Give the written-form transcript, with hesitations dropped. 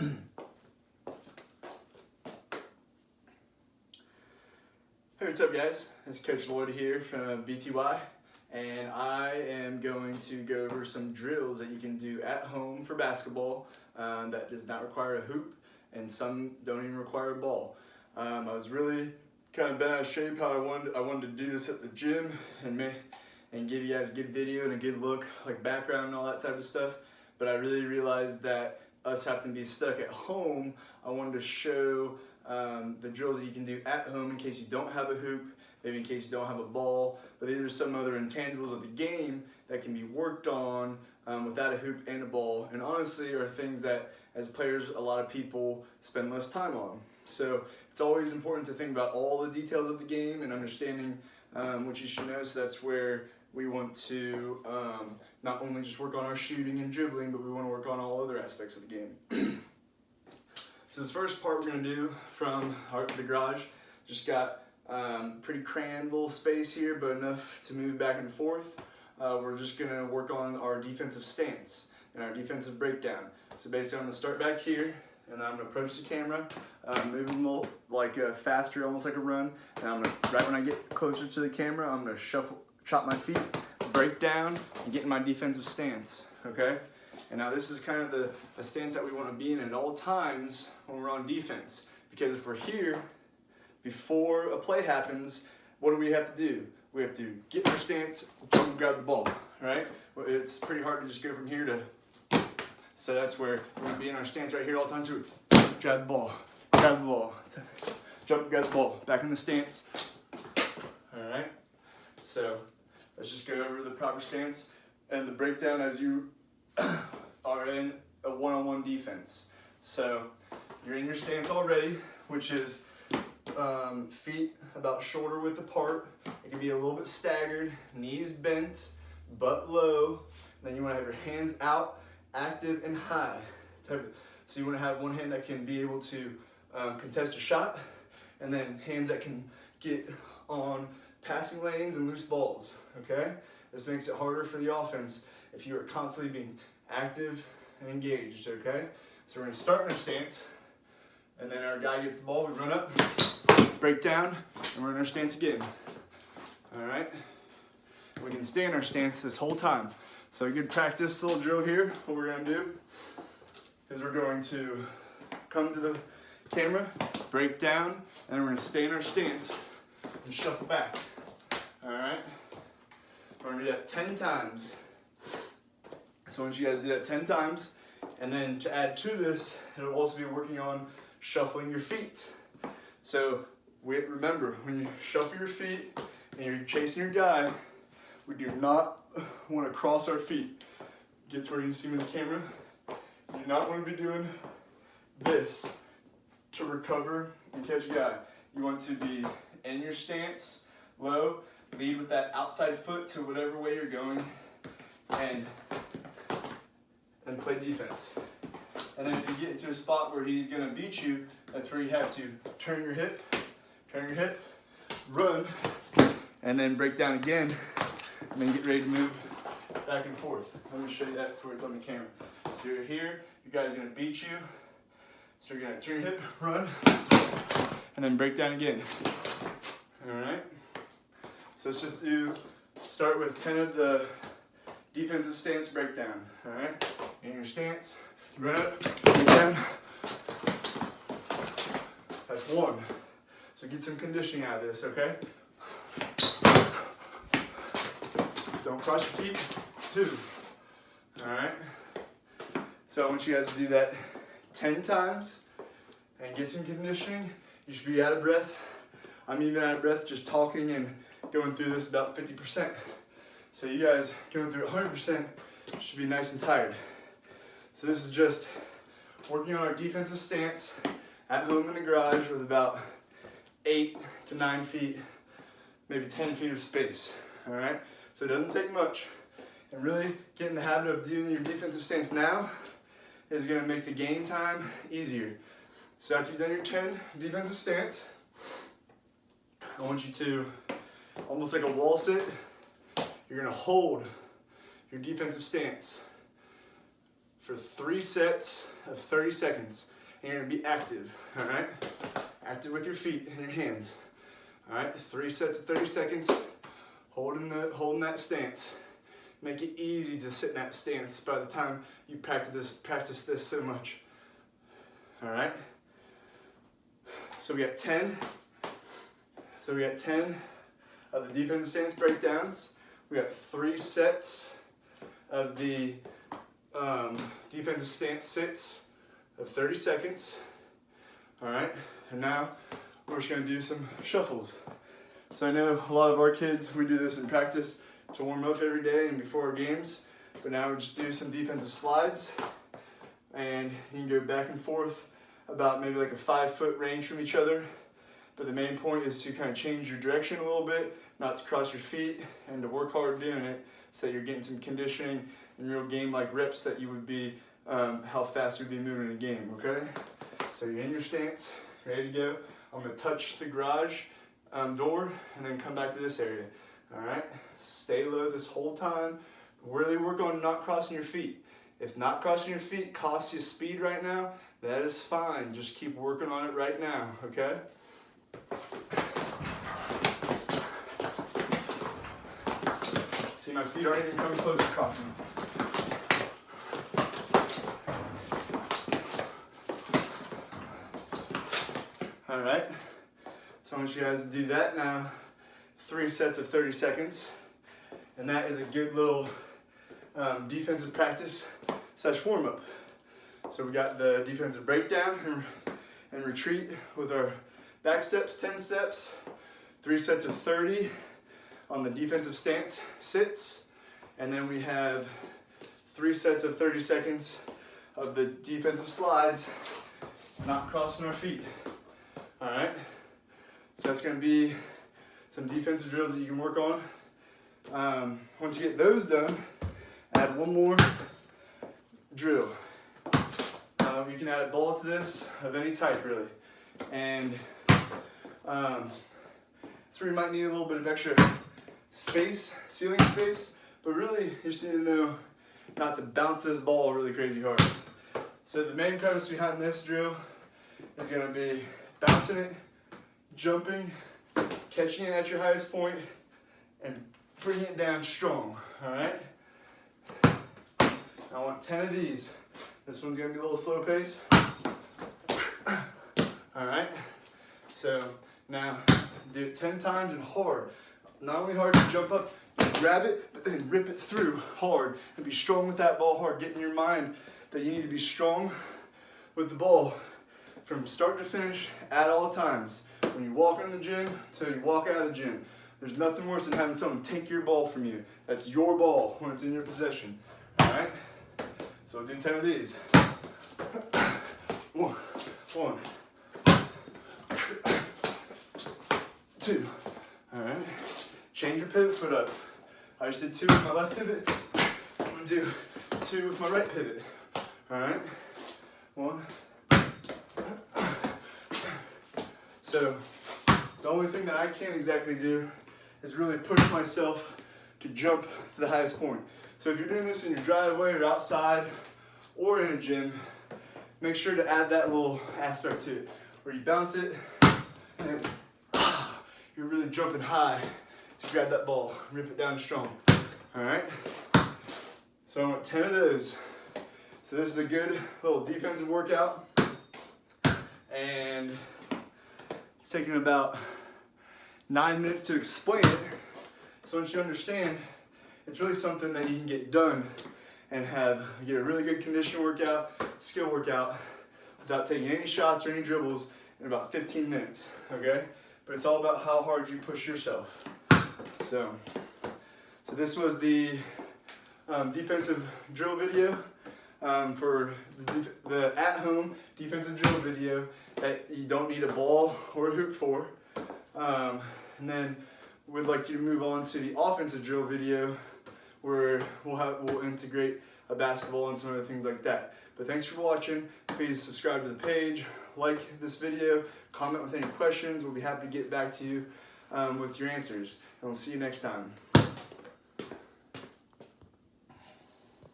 Hey, what's up guys? It's Coach Lloyd here from BTY, and I am going to go over some drills that you can do at home for basketball that does not require a hoop, and some don't even require a ball. I was really kind of bent out of shape how I wanted to do this at the gym and give you guys a good video and a good look, like background and all that type of stuff, but I really realized that us having to be stuck at home, I wanted to show the drills that you can do at home in case you don't have a hoop, maybe in case you don't have a ball, but these are some other intangibles of the game that can be worked on without a hoop and a ball, and honestly are things that as players a lot of people spend less time on. So it's always important to think about all the details of the game and understanding what you should know, so that's where we want to not only just work on our shooting and dribbling, but we want to work on all other aspects of the game. So this first part we're going to do from the garage, just got pretty crammed little space here, but enough to move back and forth. We're just going to work on our defensive stance and our defensive breakdown. So basically I'm going to start back here, and I'm going to approach the camera, moving like faster, almost like a run, and I'm going to, right when I get closer to the camera, I'm going to chop my feet, break down, and get in my defensive stance, okay? And now this is kind of the stance that we want to be in at all times when we're on defense. Because if we're here, before a play happens, what do we have to do? We have to get in our stance, jump and grab the ball, right? It's pretty hard to just go from here to... So that's where we're going to be in our stance right here all the time. So we grab the ball, jump, grab the ball, back in the stance. All right? So let's just go over the proper stance and the breakdown as you are in a one-on-one defense. So you're in your stance already, which is feet about shoulder width apart. It can be a little bit staggered, knees bent, butt low. Then you want to have your hands out, active and high. So you want to have one hand that can be able to contest a shot, and then hands that can get on passing lanes and loose balls, okay? This makes it harder for the offense if you are constantly being active and engaged, okay? So we're going to start in our stance, and then our guy gets the ball, we run up, break down, and we're in our stance again. All right? We can stay in our stance this whole time. So a good practice little drill here, what we're going to do is we're going to come to the camera, break down, and then we're going to stay in our stance and shuffle back. All right? We're going to do that 10 times. So once you guys do that 10 times, and then to add to this, it'll also be working on shuffling your feet. So remember, when you shuffle your feet and you're chasing your guy, we do not want to cross our feet. Get to where you can see me in the camera. You do not want to be doing this to recover and catch a guy. You want to be in your stance, low, lead with that outside foot to whatever way you're going, and play defense. And then if you get into a spot where he's going to beat you, that's where you have to turn your hip, run, and then break down again, and then get ready to move back and forth. Let me show you that before it's on the camera. So you're here, your guy's going to beat you, so you're going to turn your hip, run, and then break down again. All right? So let's just start with 10 of the defensive stance breakdown. All right? In your stance, run up, break down. That's one. So get some conditioning out of this, okay? Don't cross your feet. 2. All right? So I want you guys to do that 10 times and get some conditioning. You should be out of breath. I'm even out of breath just talking and going through this about 50%. So you guys going through 100% should be nice and tired. So this is just working on our defensive stance at home in the garage with about 8 to 9 feet, maybe 10 feet of space, all right? So it doesn't take much. And really getting the habit of doing your defensive stance now is gonna make the game time easier. So after you've done your 10 defensive stance, I want you to, almost like a wall sit, you're gonna hold your defensive stance for 3 sets of 30 seconds. And you're gonna be active, all right? Active with your feet and your hands. All right, 3 sets of 30 seconds, holding that stance. Make it easy to sit in that stance by the time you practice this so much. All right. So we got 10. So we got 10 of the defensive stance breakdowns. We got 3 sets of the defensive stance sits of 30 seconds. All right, and now we're just gonna do some shuffles. So I know a lot of our kids, we do this in practice to warm up every day and before our games, but now we just do some defensive slides, and you can go back and forth about maybe like a 5-foot range from each other. But the main point is to kind of change your direction a little bit, not to cross your feet, and to work hard doing it so that you're getting some conditioning and real game-like reps that you would be, how fast you'd be moving in a game, okay? So you're in your stance, ready to go. I'm gonna touch the garage door and then come back to this area, all right? Stay low this whole time. Really work on not crossing your feet. If not crossing your feet costs you speed right now, that is fine. Just keep working on it right now, okay? See, my feet aren't even coming close to crossing. All right, so I want you guys to do that now. 3 sets of 30 seconds. And that is a good little defensive practice / warm up. So we got the defensive breakdown and retreat with our back steps, 10 steps, 3 sets of 30 on the defensive stance sits. And then we have 3 sets of 30 seconds of the defensive slides, not crossing our feet. All right, so that's gonna be some defensive drills that you can work on. Once you get those done, add one more drill. You can add a ball to this of any type, really. And so you might need a little bit of extra space, ceiling space, but really you just need to know not to bounce this ball really crazy hard. So the main premise behind this drill is gonna be bouncing it, jumping, catching it at your highest point, and bringing it down strong, all right? I want 10 of these. This one's gonna be a little slow pace. All right, so now do it 10 times and hard. Not only hard to jump up, just grab it, but then rip it through hard and be strong with that ball hard. Get in your mind that you need to be strong with the ball from start to finish at all times. When you walk in the gym till you walk out of the gym. There's nothing worse than having someone take your ball from you. That's your ball when it's in your possession. All right? So we'll do 10 of these. One, 2. All right? Change your pivot foot up. I just did 2 with my left pivot. I'm gonna do 2 with my right pivot. All right? 1. So the only thing that I can't exactly do is really push myself to jump to the highest point. So if you're doing this in your driveway or outside or in a gym, make sure to add that little aspect to it, where you bounce it and you're really jumping high to grab that ball, rip it down strong. All right? So I want 10 of those. So this is a good little defensive workout, and it's taking about 9 minutes to explain it. So once you understand, it's really something that you can get done and get a really good condition workout, skill workout, without taking any shots or any dribbles in about 15 minutes, okay? But it's all about how hard you push yourself. So this was the defensive drill video for the at-home defensive drill video that you don't need a ball or a hoop for. And then we'd like to move on to the offensive drill video where we'll integrate a basketball and some other things like that. But thanks for watching. Please subscribe to the page, like this video, comment with any questions. We'll be happy to get back to you with your answers. And we'll see you next time.